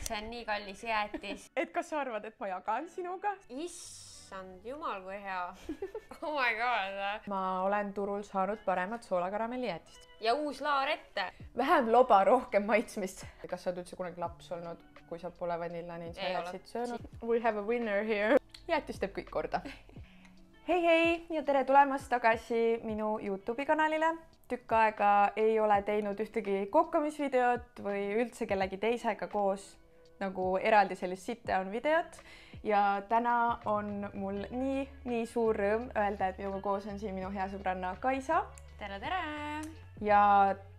see on nii kallis jäätis. Et kas sa arvad, et ma jagan sinuga? Issand jumal, kui hea. Oh my god. Ma olen turul saanud paremat soolakaramelli jäätist. Ja uus laar ette. Vähem loba, rohkem maitsmist. Kas sa oled üldse kunagi laps olnud, kui sa pole vanillani jäätist söönud? We have a winner here. Jäätis teeb kõik korda. Hei ja tere tulemast tagasi minu YouTube'i kanalile. Tükk aega ei ole teinud ühtegi kokkamisvideot või üldse kellegi teisega koos nagu eraldi sellist sit-down videot. Ja täna on mul nii suur rõõm öelda, et minuga koos on siin minu hea sõbranna Kaisa. Tere, tere! Ja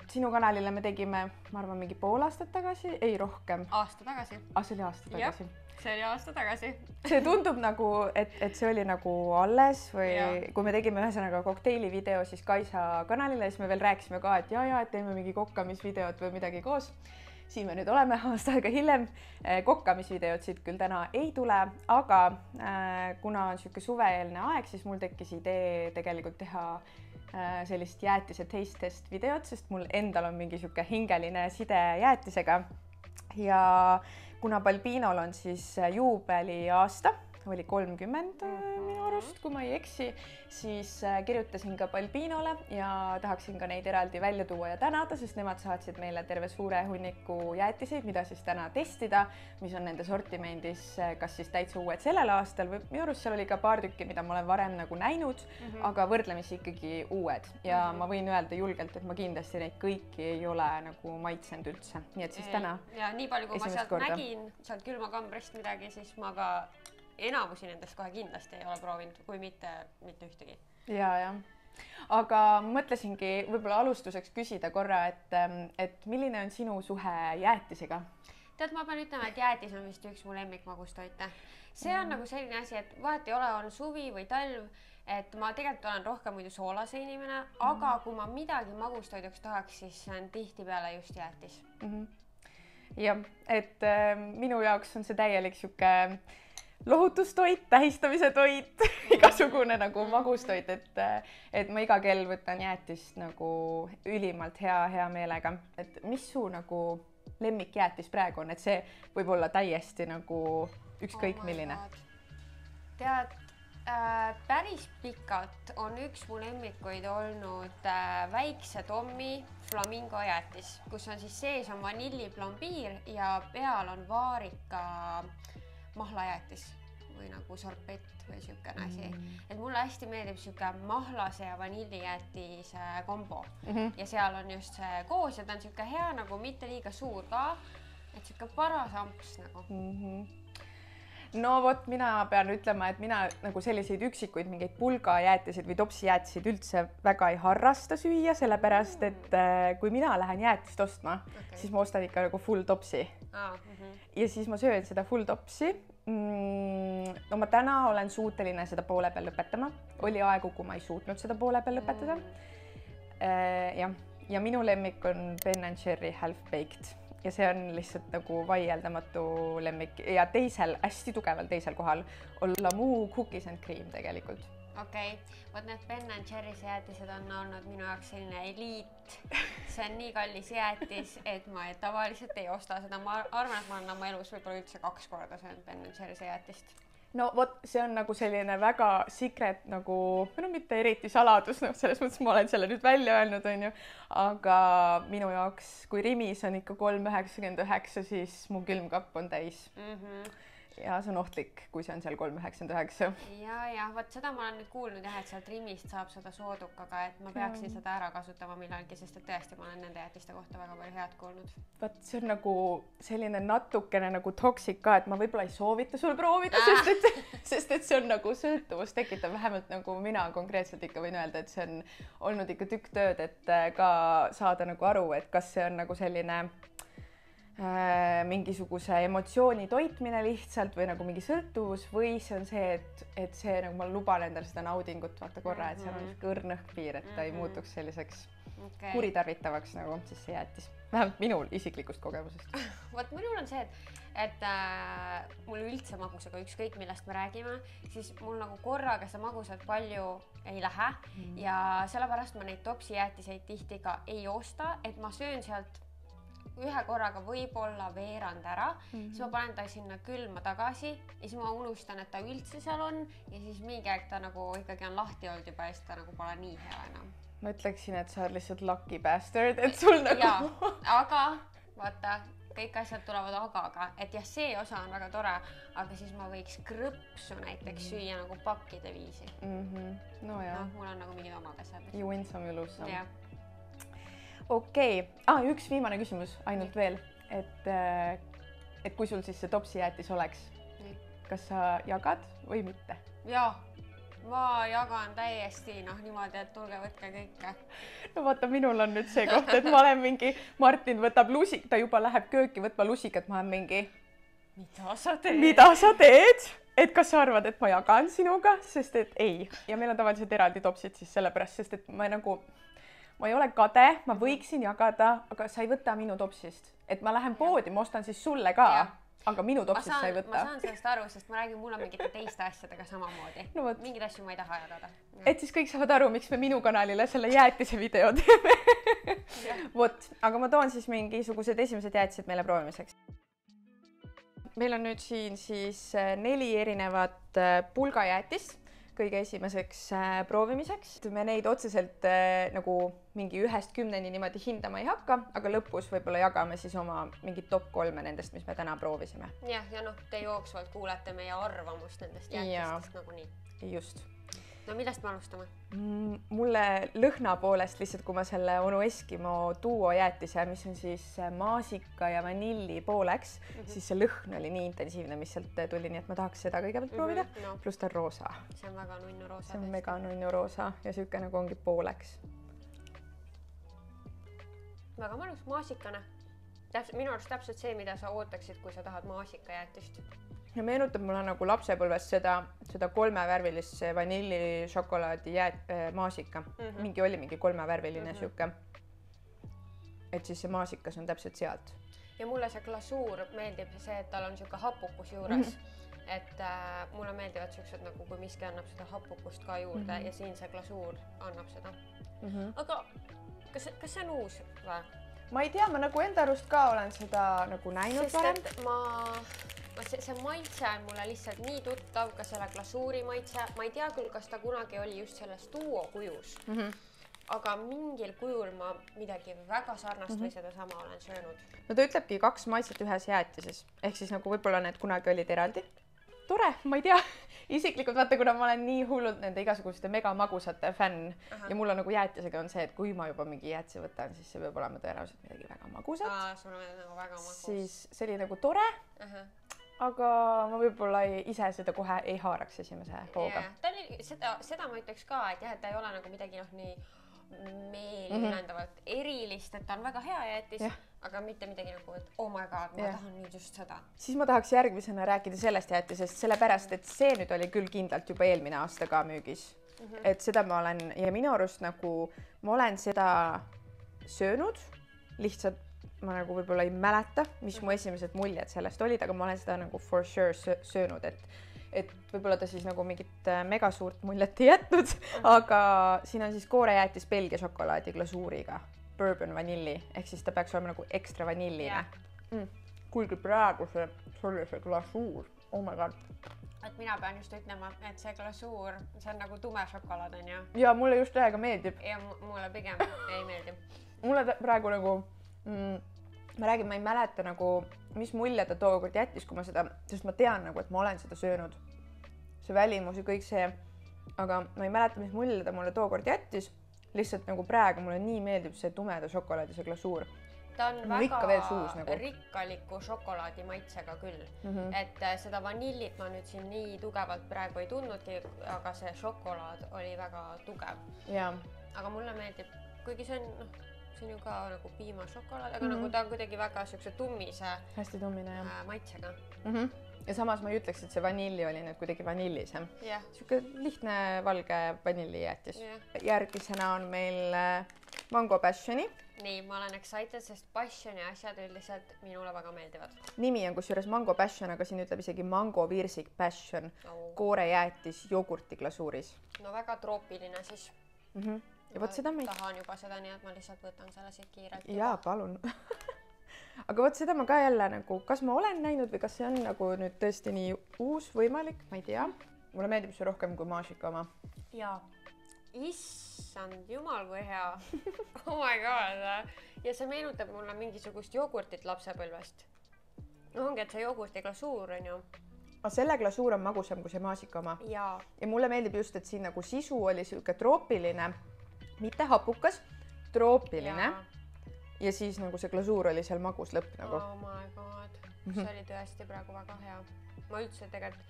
sinu kanalile me tegime, ma arvan, mingi pool aastat tagasi, ei rohkem. Aasta tagasi. See oli aasta tagasi. See oli aasta tagasi. See tundub nagu, et see oli nagu alles või kui me tegime ühesõnaga kokteili video siis Kaisa kanalile, siis me veel rääkisime ka, et et teeme mingi kokkamisvideot või midagi koos. Siin me nüüd oleme aasta aega hiljem. Kokkamisvideot siit küll täna ei tule, aga kuna on siuke suveeelne aeg, siis mul tekkis idee tegelikult teha sellist jäätise taste test videot, sest mul endal on mingi siuke hingeline side jäätisega. Ja kuna Balbinol on siis juubeliaasta, oli 30 minu arust, kui ma ei eksi, siis kirjutasin ka Balbinole ja tahaksin ka neid eraldi välja tuua ja tänada, sest nemad saatsid meile terve suure hunniku jäätiseid, mida siis täna testida, mis on nende sortimendis kas siis täitsa uued sellel aastal või minu arust seal oli ka paar tükki, mida ma olen varem nagu näinud, aga võrdlemisi ikkagi uued. Ja ma võin öelda julgelt, et ma kindlasti neid kõiki ei ole nagu maitsenud üldse. Nii et siis täna ja nii palju, kui ma sealt nägin, sealt külmakambrist midagi, siis ma ka enamusi nendest kohe kindlasti ei ole proovinud, kui mitte ühtegi. Ja. Aga mõtlesingi võib-olla alustuseks küsida korra, et milline on sinu suhe jäätisega? Tead, ma pean ütlema, et jäätis on vist üks mu lemmikmagustoite. See on nagu selline asi, et vahet ei ole, on suvi või talv, et ma tegelikult olen rohkem muidu soolase inimene, aga kui ma midagi magustoiduks tahaks, siis on tihtipeale just jäätis. Jah, et minu jaoks on see täielik siuke lohutustoit, tähistamise toit, igasugune nagu magustoit, et ma iga kell võtan jäätist nagu ülimalt hea meelega. Et mis su nagu lemmikjäätis praegu on, et see võib olla täiesti nagu ükskõik milline? Tead, päris pikalt on üks mu lemmikuid olnud väikse Tommi flamingo jäätis, kus on siis sees on vanilliplombiir ja peal on vaarika mahlajäätis või nagu sorpett või siukene asi. Et mulle hästi meeldib siuke mahlase ja vanillijäätis kombo. Ja seal on just see koos ja ta on siuke hea nagu mitte liiga suur ka, et siuke paras amps nagu. No vot, mina pean ütlema, et mina nagu selliseid üksikuid mingeid pulgajäätiseid või topsijäätiseid üldse väga ei harrasta süüa, sellepärast, et kui mina lähen jäätist ostma, siis ma ostan ikka nagu full topsi. Ja siis ma söön seda full topsi. No ma täna olen suuteline seda poole peal lõpetama. Oli aegu, kui ma ei suutnud seda poole peal lõpetada. Ja minu lemmik on Ben & Jerry Half Baked. Ja see on lihtsalt nagu vaieldamatu lemmik ja hästi tugeval teisel kohal on Lamu Cookies and Cream tegelikult. Võt need Ben & Jerry's jäätised on olnud minu jaoks selline eliit. See on nii kallis jäätis, et ma tavaliselt ei osta seda. Ma arvan, et ma olen oma elus võib-olla üldse 2 korda söönud Ben & Jerry's jäätist. No vot, see on nagu selline väga secret nagu, mitte eriti saladus, selles mõttes ma olen selle nüüd välja öelnud, on ju, aga minu jaoks, kui Rimis on ikka 3,99, siis mu külmkapp on täis. Ja see on ohtlik, kui see on seal 3,99. Ja, võt seda ma olen nüüd kuulnud jah, et sealt Rimist saab seda soodukaga, et ma peaksin seda ära kasutama millalgi, sest et tõesti ma olen nende jäätiste kohta väga palju head kuulnud. Võt see on nagu selline natukene nagu toksik ka, et ma võib-olla ei soovita sul proovida, sest et see on nagu sõltuvust tekitav, vähemalt nagu mina konkreetselt ikka võin öelda, et see on olnud ikka tükk tööd, et ka saada nagu aru, et kas see on nagu selline mingisuguse emotsiooni toitmine lihtsalt või nagu mingi sõltuvus või see on see, et see nagu ma luban endale seda naudingut vaata korra, et seal on õrnõhk piir, et ta ei muutuks selliseks kuritarvitavaks nagu siis see jäätis. Vähemalt minul isiklikust kogemusest. Vot minul on see, et mul üldse magusega ükskõik millest me räägime, siis mul nagu korraga seda magusat palju ei lähe ja sellepärast ma neid topsijäätiseid tihti ka ei osta, et ma söön sealt ühe korraga võib-olla veerand ära, siis ma panen ta sinna külma tagasi ja siis ma unustan, et ta üldse seal on ja siis mingi aeg ta nagu ikkagi on lahti olnud juba ja siis ta nagu pole nii hea enam. Ma ütleksin, et sa oled lihtsalt lucky bastard, et sul nagu... Jaa, aga vaata, kõik asjad tulevad agaga, et jah, see osa on väga tore, aga siis ma võiks krõpsu näiteks süüa nagu pakkide viisi. No jah. Mul on nagu mingid omad asjad. You win some, you lose some. Jah. Okei. Üks viimane küsimus ainult veel, et kui sul siis see topsijäätis oleks, kas sa jagad või mitte? Jaa, ma jagan täiesti niimoodi, et tulge võtke kõike. No vaata, minul on nüüd see koht, et ma olen mingi, Martin võtab lusik, ta juba läheb kööki võtma lusikat, ma olen mingi, mida sa teed? Mida sa teed? Et kas sa arvad, et ma jagan sinuga? Sest et ei. Ja meil on tavaliselt eraldi topsid siis sellepärast, sest et ma ei ole kade, ma võiksin jagada, aga sa ei võta minu topsist. Et ma lähen poodi, ma ostan siis sulle ka, aga minu topsist sa ei võta. Ma saan sellest aru, sest ma räägin, mul on mingite teiste asjadega samamoodi. No, mingid asju ma ei taha jagada. Et siis kõik saavad aru, miks me minu kanalile selle jäätise video teeme. Vot, aga ma toon siis mingisugused esimesed jäätised meile proovimiseks. Meil on nüüd siin siis 4 erinevat pulgajäätist. Kõige esimeseks proovimiseks. Me neid otseselt nagu mingi 1-10 niimoodi hindama ei hakka, aga lõpus võib-olla jagame siis oma mingi top 3 nendest, mis me täna proovisime. Ja te jooksvalt kuulete meie arvamust nendest jäätistest nagu nii. Just. No millest me alustame? Mulle lõhna poolest lihtsalt, kui ma selle Onu Eskimo duo jäätise, mis on siis maasika ja vanilli pooleks, siis see lõhn oli nii intensiivne, mis sealt tuli, nii et ma tahaks seda kõigepealt proovida. Pluss ta on roosa. See on väga nunnu roosa. See on mega nunnu roosa ja siuke nagu ongi pooleks. Väga mõnus, maasikane. Minu arust täpselt see, mida sa ootaksid, kui sa tahad maasikajäätist. Ja meenutab mulle nagu lapsepõlvest seda 3-värvilist vanilli šokolaadi maasika. Mingi oli mingi 3-värviline siuke. Et siis see maasikas on täpselt sealt. Ja mulle see glasuur meeldib see, et tal on siuke hapukus juures. Et mulle meeldivad siuksed nagu, kui miski annab seda hapukust ka juurde ja siin see glasuur annab seda. Aga kas see on uus või? Ma ei tea, ma nagu enda arust ka olen seda nagu näinud varem. See maitse on mulle lihtsalt nii tuttav, ka selle glasuuri maitse. Ma ei tea küll, kas ta kunagi oli just selles duo kujus, aga mingil kujul ma midagi väga sarnast või seda sama olen söönud. No ta ütlebki 2 maitset ühes jäätises, ehk siis nagu võib-olla need kunagi olid eraldi. Tore, ma ei tea. Isiklikult vaata, kuna ma olen nii hullult nende igasuguste mega magusate fänn ja mul on nagu jäätisega on see, et kui ma juba mingi jäätise võtan, siis see võib olema tõenäoliselt midagi väga magusat. Sul on nagu väga magus. Siis see oli nagu tore, aga ma võib-olla ise seda kohe ei haaraks esimese hooga. Seda ma ütleks ka, et jah, et ta ei ole nagu midagi nii meeli ülendavalt erilist, et ta on väga hea jäätis, aga mitte midagi nagu, et oh my god, ma tahan nüüd just seda. Siis ma tahaks järgmisena rääkida sellest jäätisest, sellepärast, et see nüüd oli küll kindlalt juba eelmine aasta ka müügis. Et seda ma olen, ja minu arust nagu ma olen seda söönud, lihtsalt ma nagu võib-olla ei mäleta, mis mu esimesed muljed sellest olid, aga ma olen seda nagu for sure söönud, et võib-olla ta siis nagu mingit mega suurt muljet ei jätnud, aga siin on siis koorejäätis Belgia šokolaadi glasuuriga, bourbon vanilli, ehk siis ta peaks olema nagu ekstra vanilline. Kuigi praegu see glasuur, oh my god. Et mina pean just ütlema, et see glasuur, see on nagu tume šokolaad on ju. Ja mulle just täiega meeldib. Ja mulle pigem ei meeldi. Mulle praegu nagu, ma räägin, ma ei mäleta nagu, mis mulje ta tookord jättis, kui ma seda, sest ma tean nagu, et ma olen seda söönud. See välimus ja kõik see, aga ma ei mäleta, mis mulje ta mulle tookord jättis. Lihtsalt nagu praegu mulle nii meeldib see tumeda šokolaadi, see glasuur. Ta on väga rikkaliku šokolaadi maitsega küll. Et seda vanillit ma nüüd siin nii tugevalt praegu ei tundnudki, aga see šokolaad oli väga tugev. Aga mulle meeldib, kuigi see on ju ka nagu piimašokolaad, aga nagu ta on kuidagi väga siukse tummise hästi tummine maitsega. Ja samas ma ei ütleks, et see vanilli oli nüüd kuidagi vanillisem. Siuke lihtne valge vanillijäätis. Järgisena on meil Mango Passioni. Nii, ma olen excited, sest Passioni asjad üldiselt minule väga meeldivad. Nimi on kusjuures Mango Passion, aga siin ütleb isegi Mango Virsik Passion, koorejäätis jogurti glasuuris. No väga troopiline siis. Ja võt seda tahan juba seda nii, et ma lihtsalt võtan selle siit kiirelt. Jaa, palun. aga vot seda ma ka jälle nagu, kas ma olen näinud või kas see on nagu nüüd tõesti nii uus võimalik, ma ei tea. Mulle meeldib see rohkem kui maasika oma. Jaa. Issand jumal, kui hea. Oh my god. Ja see meenutab mulle mingisugust jogurtit lapsepõlvest. No ongi, et see jogurti glasuur on ju. Aga selle glasuur on magusam kui see maasika oma. Ja mulle meeldib just, et siin nagu sisu oli siuke troopiline, mitte hapukas, troopiline. Ja siis nagu see glasuur oli seal magus lõpp nagu. Oh my god. See oli tõesti praegu väga hea. Ma üldse tegelikult,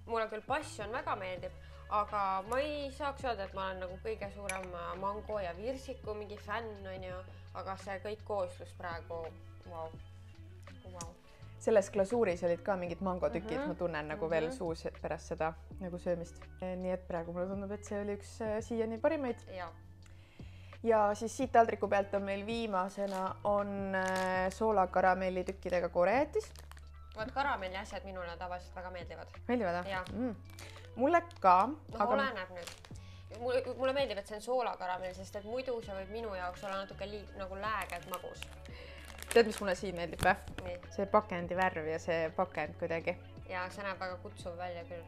mulle küll passion väga meeldib, aga ma ei saaks öelda, et ma olen nagu kõige suurem mango ja virsiku mingi fänn on ju, aga see kõik kooslus praegu, wow. Selles glasuuris olid ka mingid mangotükid, ma tunnen nagu veel suus pärast seda nagu söömist. Nii et praegu mulle tundub, et see oli üks siiani parimaid. Ja siis siit taldriku pealt on meil viimasena on soolakaramelli tükkidega koorejäätis. Vaat karamelli asjad minule tavaliselt väga meeldivad. Meeldivad? Mulle ka. Oleneb nüüd. Mulle meeldib, et see on soolakaramell, sest et muidu see võib minu jaoks olla natuke nagu lääged magus. Tead, mis mulle siin meeldib või? See pakendi värv ja see pakend kuidagi. Ja see näeb väga kutsuv välja küll.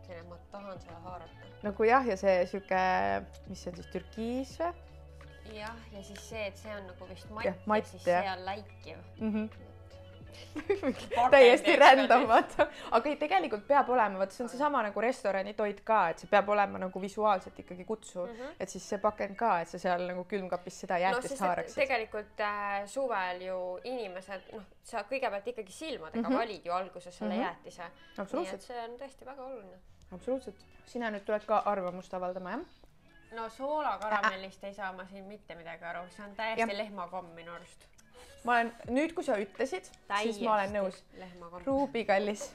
Selle ma tahan selle haarata. Nagu jah, ja see siuke, mis see on siis, türkiis või? Jah, ja siis see, et see on nagu vist matt ja siis see on läikiv. Täiesti random, vaata. Aga tegelikult peab olema, vaata see on seesama nagu restorani toit ka, et see peab olema nagu visuaalselt ikkagi kutsuv, et siis see pakend ka, et sa seal nagu külmkapis seda jäätist haaraksid. Tegelikult suvel ju inimesed, sa kõigepealt ikkagi silmadega valid ju alguses selle jäätise. Nii et see on tõesti väga oluline. Absoluutselt. Sina nüüd tuled ka arvamust avaldama, jah? No soolakaramellist ei saa ma siin mitte midagi aru, see on täiesti lehmakomm minu arust. Ma olen, nüüd kui sa ütlesid, siis ma olen nõus. Ruubi kallis.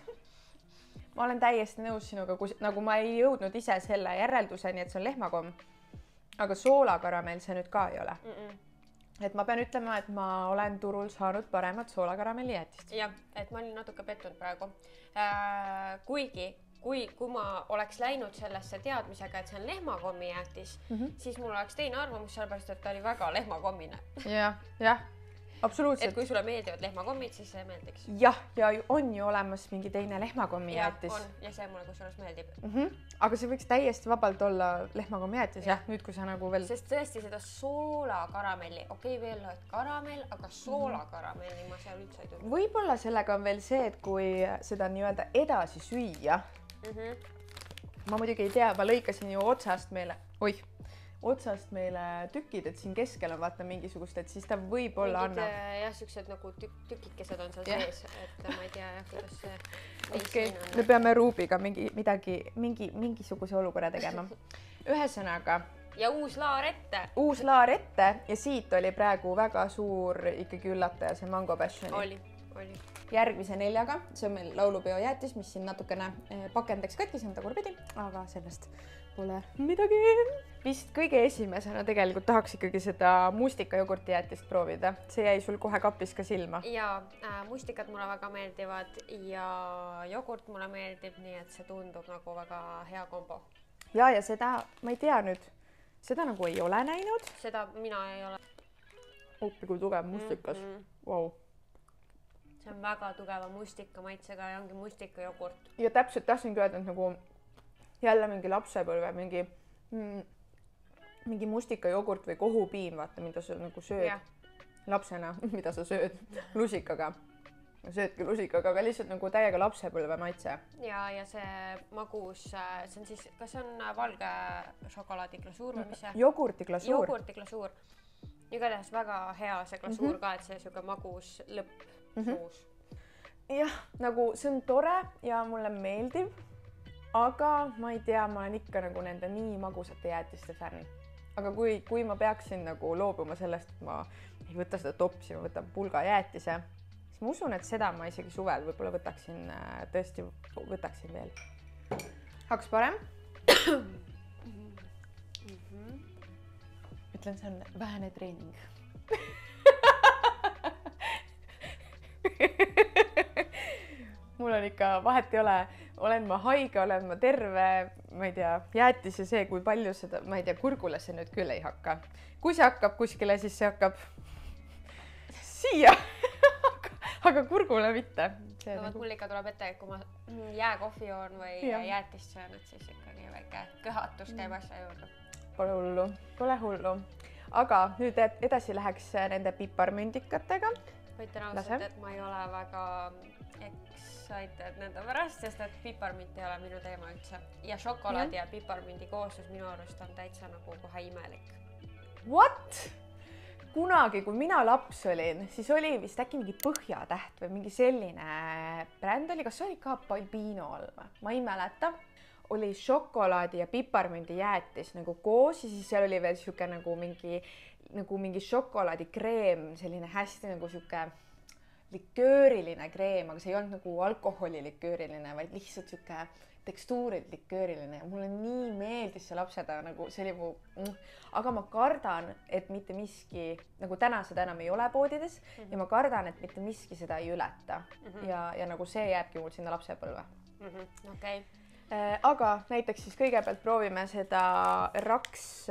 Ma olen täiesti nõus sinuga, nagu ma ei jõudnud ise selle järelduseni, et see on lehmakomm, aga soolakaramell see nüüd ka ei ole. Et ma pean ütlema, et ma olen turul saanud paremat soolakaramelli jäätist. Jah, et ma olin natuke pettunud praegu. Kuigi, kui ma oleks läinud sellesse teadmisega, et see on lehmakommi jäätis, siis mul oleks teine arvamus, sellepärast, et ta oli väga lehmakommine. Jah. Absoluutselt. Et kui sulle meeldivad lehmakommid, siis see meeldiks. Jah, ja on ju olemas mingi teine lehmakommi jäätis. Ja, on. Ja see mulle kusjuures meeldib. Aga see võiks täiesti vabalt olla lehmakommi jäätis, jah, nüüd kui sa nagu veel... Sest tõesti seda soolakaramelli, okei, veel oled karamell, aga soolakaramelli ma seal üldse ei tunne. Võib-olla sellega on veel see, et kui seda nii-öelda edasi süüa, ma muidugi ei tea, ma lõikasin ju otsast meile tükid, et siin keskel on vaata mingisugust, et siis ta võib-olla annab. Jah, siuksed nagu tükikesed on seal sees, et ma ei tea, kuidas see... Okei, me peame Ruubiga mingisuguse olukorra tegema. Ühesõnaga. Ja uus laar ette. Uus laar ette ja siit oli praegu väga suur ikkagi üllataja, see Mango Passioni. Oli. Järgmise 4-ga, see on meil laulupeo jäätis, mis siin natukene pakendaks katkis enda kurpidi, aga sellest pole midagi. Vist kõige esimesena tegelikult tahaks ikkagi seda mustika jogurti jäätist proovida. See jäi sul kohe kapis ka silma. Ja mustikad mulle väga meeldivad ja jogurt mulle meeldib, nii et see tundub nagu väga hea kombo. Ja seda, ma ei tea nüüd, seda nagu ei ole näinud. Seda mina ei ole. Oppi kui tugev mustikas. Wow. See on väga tugeva mustika maitsega ja ongi mustika jogurt. Ja täpselt tahtsingi öelda, et nagu jälle mingi lapsepõlve, mingi mustika jogurt või kohupiim, vaata, mida sa nagu sööd lapsena, mida sa sööd lusikaga. Söödki lusikaga, aga lihtsalt nagu täiega lapsepõlve maitse. Ja see magus, see on siis, kas on valge šokolaadiglasuur või mis see? Jogurtiglasuur. Jogurtiglasuur. Igatahes väga hea see glasuur ka, et see siuke magus lõpp suus. Jah, nagu see on tore ja mulle meeldib, aga ma ei tea, ma olen ikka nagu nende nii magusate jäätiste fänn. Aga kui ma peaksin nagu loobuma sellest, et ma ei võta seda topsi, ma võtan pulga jäätise, siis ma usun, et seda ma isegi suvel võib-olla võtaksin veel. Hakkas parem? Ütlen, see on vähene treening. Mul on ikka, vahet ei ole, olen ma haige, olen ma terve, ma ei tea, jäätis ja see, kui palju seda, ma ei tea, kurgule see nüüd küll ei hakka. Kui see hakkab kuskile, siis see hakkab siia. aga kurgule mitte. No vot mul ikka tuleb ette, et kui ma jääkohvi joon või jäätist söön, et siis ikkagi väike kõhatus käib asja juurde. Pole hullu. Aga nüüd edasi läheks nende piparmündikatega. Võitan ausalt, et ma ei ole väga excited nende pärast, sest et piparmünt ei ole minu teema üldse. Ja šokolaadi ja piparmündi kooslus minu arust on täitsa nagu kohe imelik. What? Kunagi, kui mina laps olin, siis oli vist äkki mingi Põhjatäht või mingi selline bränd oli, kas oli ka Balbino all või? Ma ei mäleta. Oli šokolaadi ja piparmündi jäätis nagu koos ja siis seal oli veel siuke nagu mingi šokolaadikreem, selline hästi nagu siuke likööriline kreem, aga see ei olnud nagu alkoholilikööriline, vaid lihtsalt siuke tekstuurilt likööriline ja mulle nii meeldis see lapseda, nagu see oli mu, aga ma kardan, et mitte miski, nagu täna seda enam ei ole poodides ja ma kardan, et mitte miski seda ei ületa ja nagu see jääbki mul sinna lapsepõlve. Okei. Aga näiteks siis kõigepealt proovime seda raks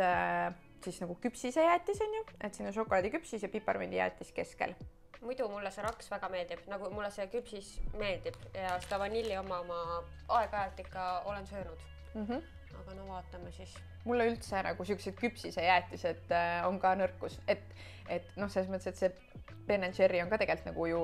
siis nagu küpsise jäätis on ju, et siin on šokolaadiküpsis ja piparmündi jäätis keskel. Muidu mulle see raks väga meeldib, nagu mulle see küpsis meeldib ja seda vanilli oma aeg-ajalt ikka olen söönud. Aga no vaatame siis. Mulle üldse nagu siuksed küpsise jäätised on ka nõrkus, et noh, selles mõttes, et see Ben & Jerry on ka tegelikult nagu ju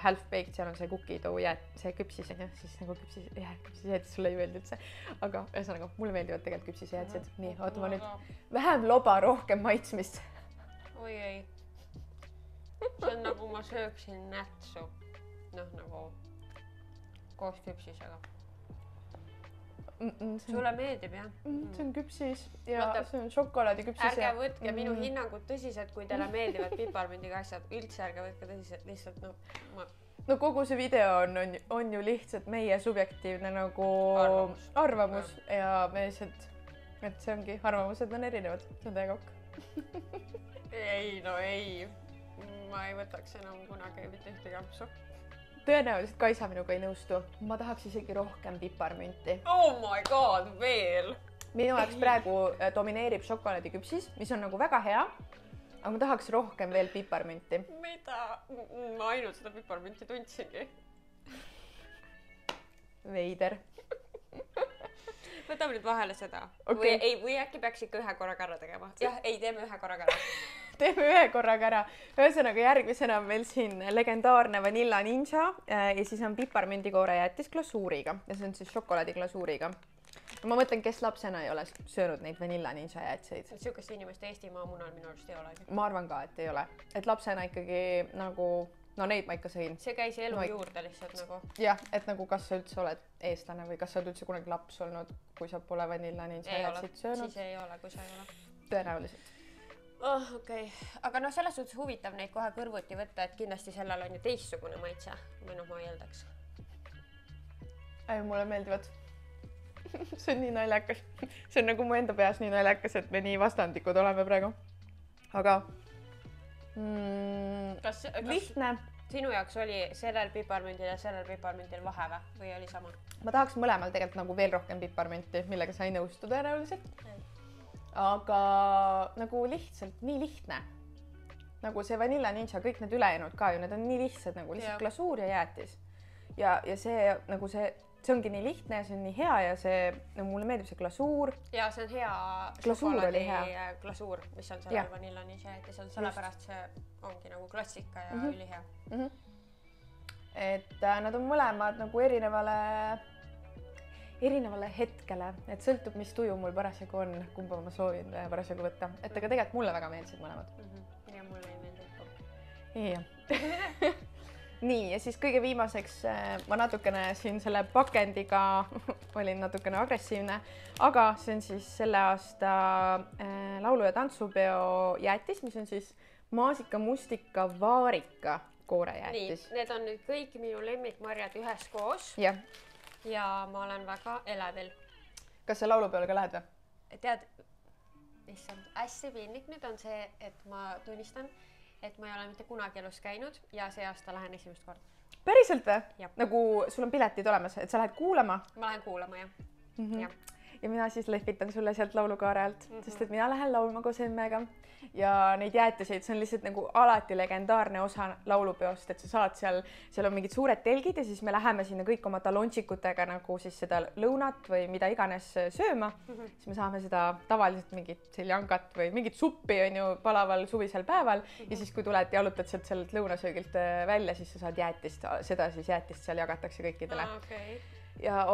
half-baked, seal on see cookie-dough see küpsis on ju, siis nagu küpsis jäätis sulle ei meeldi üldse. Aga ühesõnaga, mulle meeldivad tegelikult küpsise jäätised. Nii, oota ma nüüd vähem loba, rohkem maitsmist. Oi ei. See on nagu ma sööksin nätsu, noh nagu koos küpsisega. Sulle meeldib, jah? See on küpsis ja see on šokolaadi küpsis. Ärge võtke minu hinnangut tõsiselt, kui teile meeldivad piparmündiga asjad. Üldse ärge võtke tõsiselt, lihtsalt no kogu see video on ju lihtsalt meie subjektiivne nagu arvamus ja me lihtsalt, et see ongi, arvamused on erinevad, see on täiega ok. Ei. Ma ei võtaks enam kunagi mitte ühtegi ampsu. Tõenäoliselt Kaisa minuga ei nõustu. Ma tahaks isegi rohkem piparmünti. Oh my god, veel! Minu jaoks praegu domineerib šokolaadiküpsis, mis on nagu väga hea, aga ma tahaks rohkem veel piparmünti. Mida? Ma ainult seda piparmünti tundsingi. Veider. Võtame nüüd vahele seda. Okay. Või äkki peaks ikka ühe korraga ära tegema? Jah, ei, teeme ühe korraga ära. Teeme ühe korraga ära. Ühesõnaga järgmisena on meil siin legendaarne Vanilla Ninja ja siis on piparmündikoore jäätis glasuuriga ja see on siis šokolaadiglasuuriga. Ma mõtlen, kes lapsena ei ole söönud neid Vanilla Ninja jäätiseid. Siukest inimest Eestimaa munal minu arust ei olegi. Ma arvan ka, et ei ole. Et lapsena ikkagi nagu, no neid ma ikka sõin. See käis elu juurde lihtsalt nagu. Jah, et nagu kas sa üldse oled eestlane või kas sa oled üldse kunagi laps olnud, kui sa pole Vanilla Ninja jäätiseid söönud. Siis ei ole, kui sa ei ole. Tõenäoliselt. Okei. Aga no selles suhtes huvitav neid kohe kõrvuti võtta, et kindlasti sellel on ju teistsugune maitse. Või noh, ma eeldaks. Ei, mulle meeldivad. See on nii naljakas. See on nagu mu enda peas nii naljakas, et me nii vastandikud oleme praegu. Aga kas lihtne. Sinu jaoks oli sellel piparmündil ja sellel piparmündil vahe või oli sama? Ma tahaks mõlemal tegelikult nagu veel rohkem piparmünti, millega sai nõustu tõenäoliselt. Aga nagu lihtsalt nii lihtne. Nagu see Vanilla Ninja, kõik need ülejäänud ka ju, need on nii lihtsad nagu lihtsalt glasuur ja jäätis. Ja see nagu see ongi nii lihtne ja see on nii hea ja see, nagu mulle meeldib see glasuur. Ja see on hea šokolaadi glasuur, mis on sellel Vanilla Ninja jäätis, on sellepärast see ongi nagu klassika ja ülihea. Et nad on mõlemad nagu erinevale hetkele, et sõltub, mis tuju mul parasjagu on, kumba ma soovin parasjagu võtta. Et aga tegelikult mulle väga meeldisid mõlemad. Ja mulle ei meeldib. Jah. Nii, ja siis kõige viimaseks ma natukene siin selle pakendiga olin natukene agressiivne, aga see on siis selle aasta laulu- ja tantsupeo jäätis, mis on siis maasika, mustika, vaarika koorejäätis. Nii, need on nüüd kõik minu lemmikmarjad ühes koos. Jah. Ja ma olen väga elevil. Kas sa laulupeole ka lähed või? Tead, issand, hästi piinlik nüüd on see, et ma tunnistan, et ma ei ole mitte kunagi elus käinud ja see aasta lähen esimest korda. Päriselt või? Nagu sul on piletid olemas, et sa lähed kuulama? Ma lähen kuulama, jah. ja mina siis lehvitan sulle sealt laulukaare alt, sest et mina lähen laulma koos emmega ja neid jäätiseid, see on lihtsalt nagu alati legendaarne osa laulupeost, et sa saad seal on mingid suured telgid ja siis me läheme sinna kõik oma talonšikutega nagu siis seda lõunat või mida iganes sööma, siis me saame seda tavaliselt mingit seljangat või mingit suppi on ju palaval suvisel päeval ja siis, kui tuled jalutad sealt lõunasöögilt välja, siis sa saad jäätist, seda siis jäätist seal jagatakse kõikidele. Ja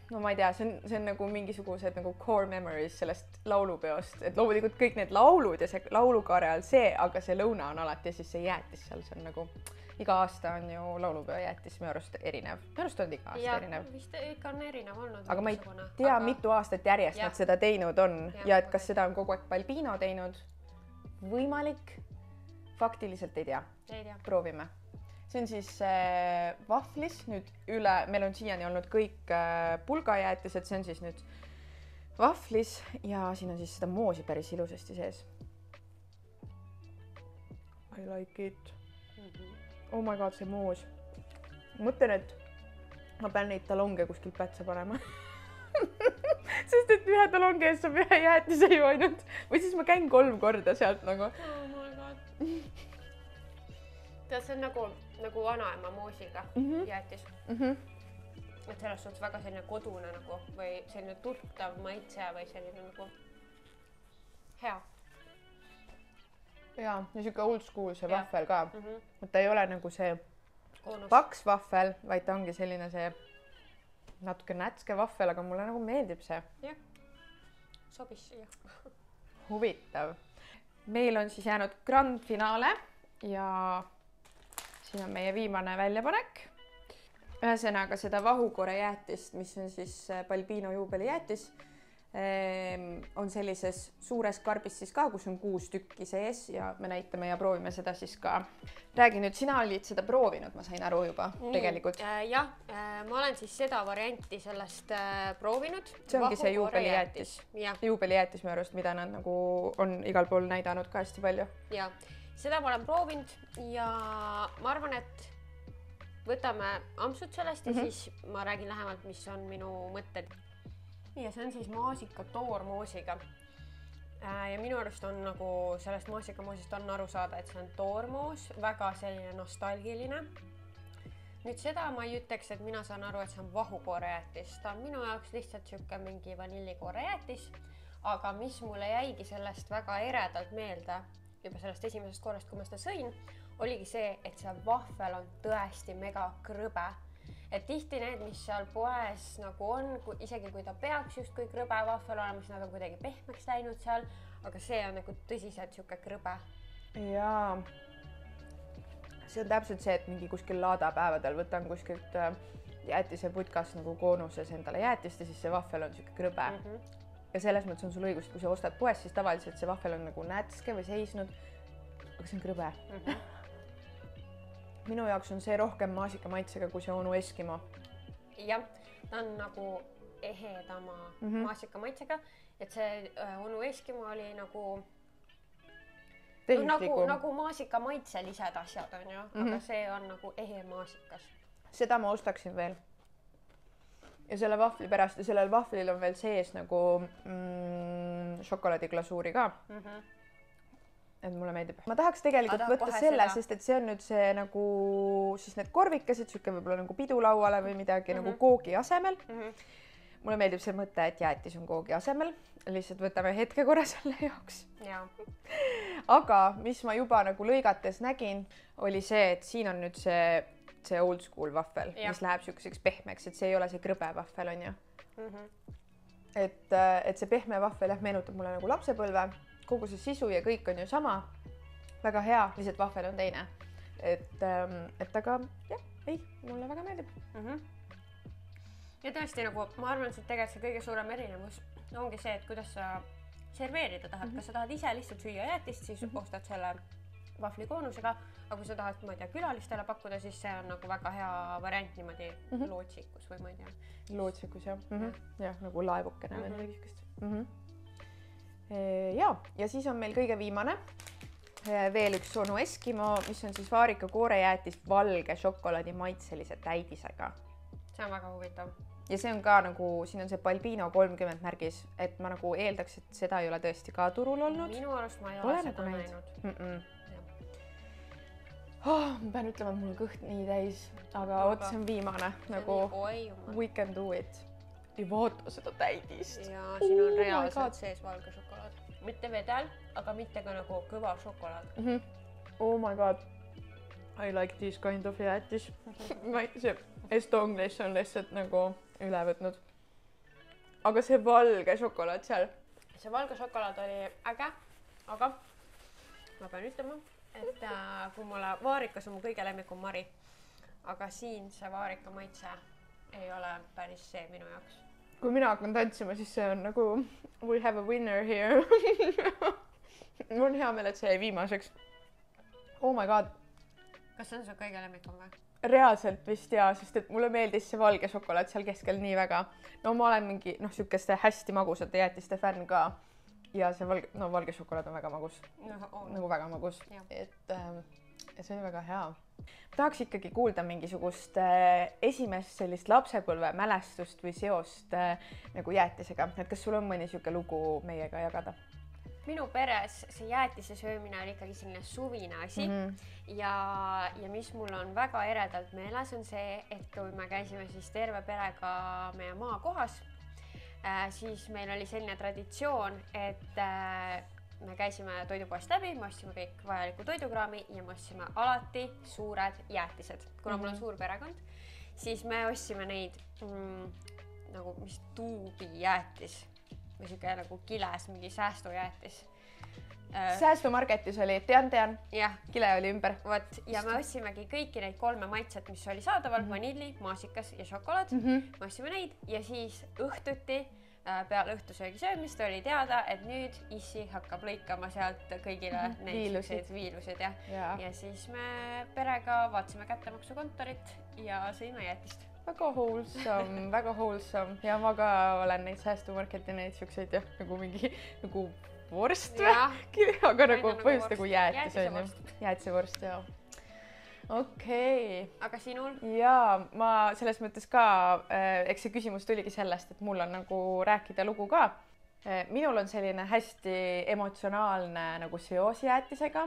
no ma ei tea, see on nagu mingisugused nagu core memories sellest laulupeost, et loomulikult kõik need laulud ja see laulukaare all see, aga see lõuna on alati siis see jäätis seal, see on nagu iga aasta on ju laulupeo jäätis minu arust erinev. Minu arust on iga aasta erinev. Vist ikka on erinev olnud. Aga ma ei tea, mitu aastat järjest nad seda teinud on ja et kas seda on kogu aeg Balbino teinud. Võimalik. Faktiliselt ei tea. Proovime. See on siis vahvlis nüüd meil on siiani olnud kõik pulgajäätised, see on siis nüüd vahvlis ja siin on siis seda moosi päris ilusasti sees. I like it. Oh my god, see moos. Mõtlen, et ma pean neid talonge kuskil pätsa panema. Sest et ühe talonge eest saab ühe jäätise ju ainult. Või siis ma käin 3 korda sealt nagu. Oh my god. Tead, see on nagu vanaema moosiga jäätis. Et selles suhtes väga selline kodune nagu või selline turtav maitse või selline nagu hea. Jaa, ja siuke old school see vahvel ka. Ta ei ole nagu see paks vahvel, vaid ta ongi selline see natuke nätske vahvel, aga mulle nagu meeldib see. Jah, sobis siia. Huvitav. Meil on siis jäänud grand finaale ja siin on meie viimane väljapanek. Ühesõnaga seda vahukoore jäätist, mis on siis Balbino juubelijäätis, on sellises suures karbis siis ka, kus on 6 tükki sees ja me näitame ja proovime seda siis ka. Räägi nüüd, sina olid seda proovinud, ma sain aru juba tegelikult. Jah, ma olen siis seda varianti sellest proovinud. See ongi see juubelijäätis. Juubelijäätis minu arust, mida nad nagu on igal pool näidanud ka hästi palju. Ja, seda ma olen proovinud ja ma arvan, et võtame ampsud sellest ja siis ma räägin lähemalt, mis on minu mõtted. Ja see on siis maasika toormoosiga. Ja minu arust on nagu sellest maasikamoosist on aru saada, et see on toormoos, väga selline nostalgiline. Nüüd seda ma ei ütleks, et mina saan aru, et see on vahukoorejäätis. Ta on minu jaoks lihtsalt siuke mingi vanillikoorejäätis, aga mis mulle jäigi sellest väga eredalt meelde juba sellest esimesest korrast, kui ma seda sõin, oligi see, et see vahvel on tõesti mega krõbe. Et tihti need, mis seal poes nagu on, isegi kui ta peaks justkui krõbe vahvel olema, siis nad on kuidagi pehmeks läinud seal, aga see on nagu tõsiselt siuke krõbe. Jaa, see on täpselt see, et mingi kuskil laadapäevadel võtan kuskilt jäätise putkast nagu koonuses endale jäätist ja siis see vahvel on siuke krõbe. Ja selles mõttes on sul õigust, kui sa ostad poes, siis tavaliselt see vahvel on nagu nätske või seisnud, aga see on krõbe. Minu jaoks on see rohkem maasika maitsega kui see onu Eskimo. Jah, ta on nagu ehedama maasika maitsega, et see onu Eskimo oli nagu maasika maitselised asjad on ju, aga see on nagu ehe maasikas. Seda ma ostaksin veel. Ja selle vahvli pärast ja sellel vahvlil on veel sees nagu šokolaadiglasuuri ka. Et mulle meeldib. Ma tahaks tegelikult võtta selle, sest et see on nüüd see nagu siis need korvikesed, siuke võib-olla nagu pidulauale või midagi nagu koogi asemel. Mulle meeldib see mõte, et jäätis on koogi asemel. Lihtsalt võtame hetke korra selle jaoks. Aga mis ma juba nagu lõigates nägin, oli see, et siin on nüüd see old school vahvel, mis läheb siukseks pehmeks, et see ei ole see krõbe vahvel on ju. Et see pehme vahvel meenutab mulle nagu lapsepõlve. Kogu see sisu ja kõik on ju sama. Väga hea, lihtsalt vahvel on teine. Et aga jah, ei, mulle väga meeldib. Ja tõesti nagu, ma arvan, et tegelikult see kõige suurem erinevus ongi see, et kuidas sa serveerida tahad. Kas sa tahad ise lihtsalt süüa jäätist, siis ostad selle vahvlikoonusega, aga kui sa tahad, ma ei tea, külalistele pakkuda, siis see on nagu väga hea variant niimoodi lootsikus või ma ei tea. Lootsikus, jah. Jah, nagu laevukene või midagi. Ja siis on meil kõige viimane veel üks onu Eskimo, mis on siis vaarika koorejäätist valge šokolaadi maitselise täidisega. see on väga huvitav. Ja see on ka nagu, siin on see Balbino 30 märgis, et ma nagu eeldaks, et seda ei ole tõesti ka turul olnud. Minu arust ma ei ole seda näinud. Ma pean ütlema, et mul on kõht nii täis, aga oot, see on viimane nagu we can do it. Ei vaata seda täidist. Ja siin on reaalselt sees valge šokolaad. Mitte vedel, aga mitte ka nagu kõva šokolaad. Oh my god. I like this kind of jäätis. See Estonglish on lihtsalt nagu üle võtnud. Aga see valge šokolaad seal. See valge šokolaad oli äge, aga ma pean ütlema, et kui mulle vaarikas on mu kõige lemmikum Mari, aga siin see vaarika maitse ei ole päris see minu jaoks. Kui mina hakkan tantsima, siis see on nagu we have a winner here. Mul on hea meel, et see jäi viimaseks. Oh my god. Kas see on su kõige lemmikum või? Reaalselt vist jaa, sest et mulle meeldis see valge šokolaad seal keskel nii väga. No ma olen mingi sükeste hästi magusate jäätiste fänn ka. Ja see valge šokolaad on väga magus. Nagu väga magus. Et see oli väga hea. Tahaks ikkagi kuulda mingisugust esimest sellist lapsepõlve mälestust või seost nagu jäätisega. Et kas sul on mõni siuke lugu meiega jagada? Minu peres see jäätise söömine oli ikkagi selline suvine asi ja mis mul on väga eredalt meeles on see, et kui me käisime siis terve perega meie maakohas, siis meil oli selline traditsioon, et me käisime toidupoest läbi, me ostsime kõik vajaliku toidukraami ja me ostsime alati suured jäätised. Kuna mul on suur perekond, siis me ostsime neid nagu mis tuubi jäätis või siuke nagu kiles, mingi säästujäätis. Säästumarketis oli, tean. Jah. Kile oli ümber. Vot, ja me ossimegi kõiki neid 3 maitset, mis oli saadaval, vanilli, maasikas ja šokolaad. Me ossime neid ja siis õhtuti peale õhtusöögi söömist oli teada, et nüüd issi hakkab lõikama sealt kõigile viilusid. Ja siis me perega vaatasime kättemaksukontorit ja sõime jäätist. Väga wholesome. Ja ma ka olen neid säästumarketi neid siukseid nagu mingi nagu vorst või? Aga nagu põhjust nagu jäätis on ju. Jäätise vorst, jah. Okei. Aga sinul? Jaa, ma selles mõttes ka, eks see küsimus tuligi sellest, et mul on nagu rääkida lugu ka. Minul on selline hästi emotsionaalne nagu seos jäätisega,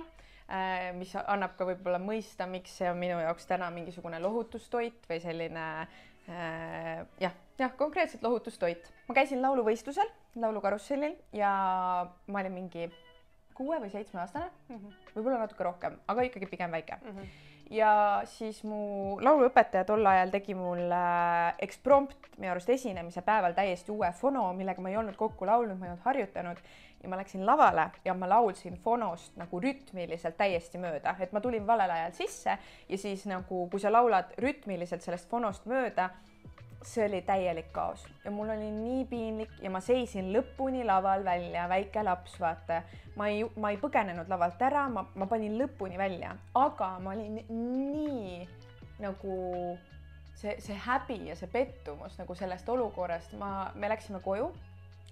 mis annab ka võib-olla mõista, miks see on minu jaoks täna mingisugune lohutustoit või selline, konkreetselt lohutustoit. Ma käisin lauluvõistlusel, laulukarussellil ja ma olin mingi 6 või 7 aastane, võib-olla natuke rohkem, aga ikkagi pigem väike. Ja siis mu lauluõpetaja tol ajal tegi mul eksprompt minu arust esinemise päeval täiesti uue fono, millega ma ei olnud kokku laulnud, ma ei olnud harjutanud ja ma läksin lavale ja ma laulsin fonost nagu rütmiliselt täiesti mööda, et ma tulin valel ajal sisse ja siis nagu kui sa laulad rütmiliselt sellest fonost mööda, see oli täielik kaos ja mul oli nii piinlik ja ma seisin lõpuni laval välja, väike laps, vaata. Ma ei põgenenud lavalt ära, ma panin lõpuni välja, aga ma olin nii nagu see häbi ja see pettumus nagu sellest olukorrast. Me läksime koju,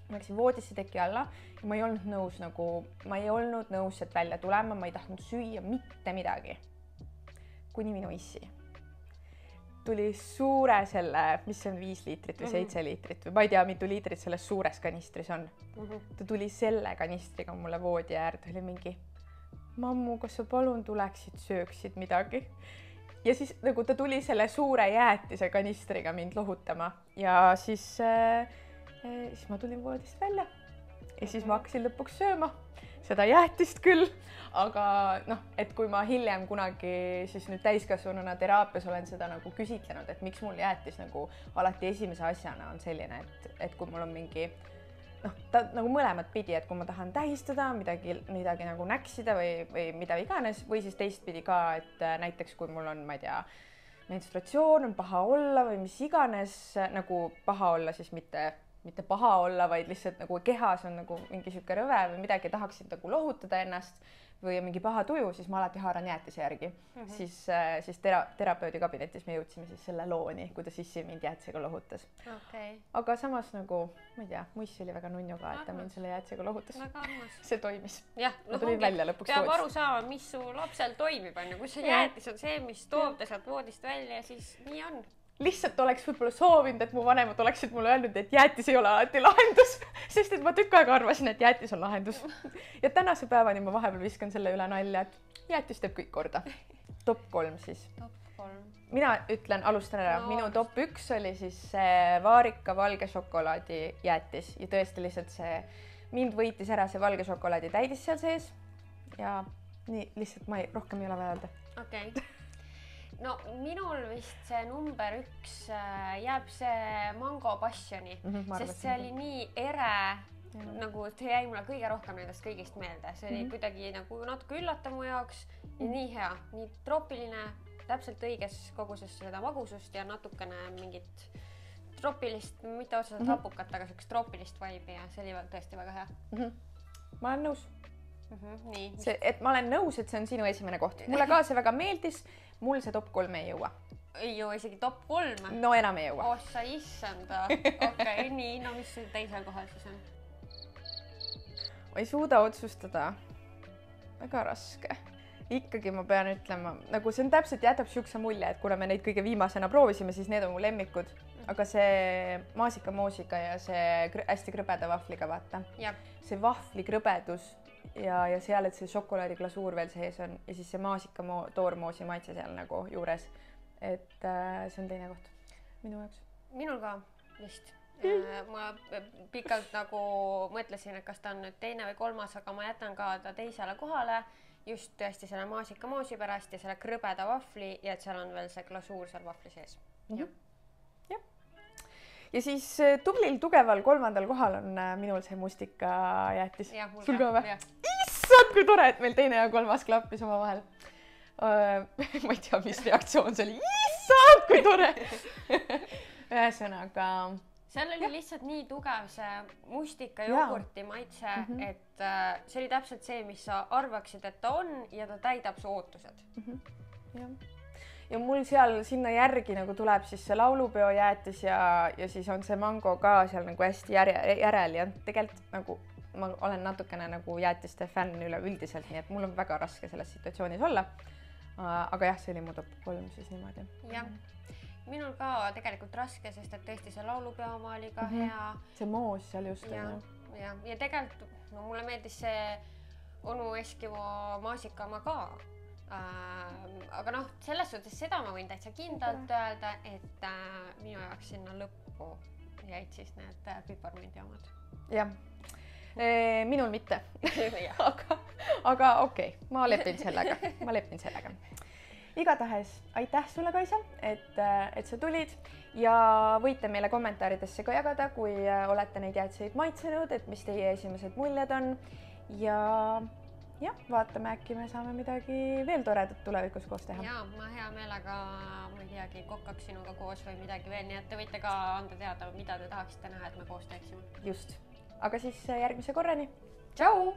ma läksin voodisse teki alla ja ma ei olnud nõus sealt välja tulema, ma ei tahtnud süüa mitte midagi. Kuni minu issi tuli suure selle, mis on 5 liitrit või 7 liitrit või ma ei tea, mitu liitrit selles suures kanistris on. Ta tuli selle kanistriga mulle voodi äärde, oli mingi, mammu, kas sa palun tuleksid, sööksid midagi? Ja siis nagu ta tuli selle suure jäätise kanistriga mind lohutama ja siis ma tulin voodist välja ja siis ma hakkasin lõpuks sööma seda jäätist küll, aga et kui ma hiljem kunagi siis nüüd täiskasvanuna teraapias olen seda nagu küsitlenud, et miks mul jäätis nagu alati esimese asjana on selline, et kui mul on mingi ta nagu mõlemat pidi, et kui ma tahan tähistada midagi nagu näksida või mida iganes või siis teistpidi ka, et näiteks kui mul on, ma ei tea, menstratsioon on paha olla või mis iganes nagu paha olla, siis mitte paha olla, vaid lihtsalt nagu kehas on nagu mingi siuke rõve või midagi, tahaksin nagu lohutada ennast või mingi paha tuju, siis ma alati haaran jäätise järgi. Siis terapeudi kabinetis me jõudsime siis selle looni, kuidas issi mind jäätisega lohutas. Aga samas nagu, ma ei tea, mu issi oli väga nunnu ka, et ta mind selle jäätisega lohutas. See toimis. Ma tulin välja lõpuks voodist. Peab aru saama, mis su lapsel toimib, kui see jäätis on see, mis toob ta sealt voodist välja, siis nii on. lihtsalt oleks võib-olla soovinud, et mu vanemad oleksid mulle öelnud, et jäätis ei ole alati lahendus, sest et ma tükk aega arvasin, et jäätis on lahendus. Ja tänase päevani ma vahepeal viskan selle üle nalja, et jäätis teeb kõik korda. Top 3 siis. Top 3. Mina ütlen, alustan ära. Minu top 1 oli siis see vaarika valge šokolaadi jäätis ja tõesti lihtsalt see mind võitis ära see valge šokolaadi täidis seal sees ja nii lihtsalt rohkem ei ole vaja öelda. Okei. No minul vist see number 1 jääb see mango passioni, sest see oli nii ere, nagu see jäi mulle kõige rohkem nendest kõigist meelde. See oli kuidagi nagu natuke üllatav mu jaoks ja nii hea, nii troopiline, täpselt õiges koguses seda magusust ja natukene mingit troopilist, mitte otseselt hapukat, aga sellist troopilist vibe'i ja see oli tõesti väga hea. Ma olen nõus. Nii. See, et ma olen nõus, et see on sinu esimene koht. Mulle ka see väga meeldis. Mul see top 3 ei jõua. Ei jõua isegi top 3? No enam ei jõua. Sa issanda. Okei, nii. No mis teisel kohal siis on? Ma ei suuda otsustada. Väga raske. Ikkagi ma pean ütlema, nagu see on täpselt jätab siukse mulje, et kuna me neid kõige viimasena proovisime, siis need on mu lemmikud. Aga see maasikamoosiga ja see hästi krõbeda vahvliga, vaata. See vahvli krõbedus ja seal, et see šokolaadiglasuur veel sees on ja siis see maasika toormoosi maitse seal nagu juures. Et see on teine koht minu jaoks. Minul ka vist. Ma pikalt nagu mõtlesin, et kas ta on nüüd teine või kolmas, aga ma jätan ka ta teisele kohale just tõesti selle maasikamoosi pärast ja selle krõbeda vahvli ja et seal on veel see glasuur seal vahvli sees. Ja siis tublil tugeval 3. kohal on minul see mustikajäätis. Sul ka või? Issand, kui tore, et meil 2. ja 3. klappis oma vahel. Ma ei tea, mis reaktsioon see oli. Issand, kui tore! Ühesõnaga... Seal oli lihtsalt nii tugev see mustika jogurti maitse, et see oli täpselt see, mis sa arvaksid, et ta on ja ta täidab su ootused. Ja mul seal sinna järgi nagu tuleb siis see laulupeo jäätis ja siis on see mango ka seal nagu hästi järel ja tegelikult nagu ma olen natukene nagu jäätiste fänn üleüldiselt, nii et mul on väga raske selles situatsioonis olla. Aga jah, see oli mu top 3 siis niimoodi. Jah, minul ka tegelikult raske, sest et tõesti see laulupeo oma oli ka hea. See moos seal just. Ja tegelikult mulle meeldis see onu Eskimo maasika oma ka. Aga noh, selles suhtes seda ma võin täitsa kindlalt öelda, et minu jaoks sinna lõppu jäid siis need piparmündi omad. Jah, minul mitte. Aga okei, ma lepin sellega. Igatahes aitäh sulle, Kaisa, et sa tulid ja võite meile kommentaaridesse ka jagada, kui olete neid jäätiseid maitsenud, et mis teie esimesed muljed on ja vaatame, äkki me saame midagi veel toredat tulevikus koos teha. Jaa, ma hea meelega, ma ei teagi, kokkaks sinuga koos või midagi veel, nii et te võite ka anda teada, mida te tahaksite näha, et me koos teeksime. Just, aga siis järgmise korrani. Tšau!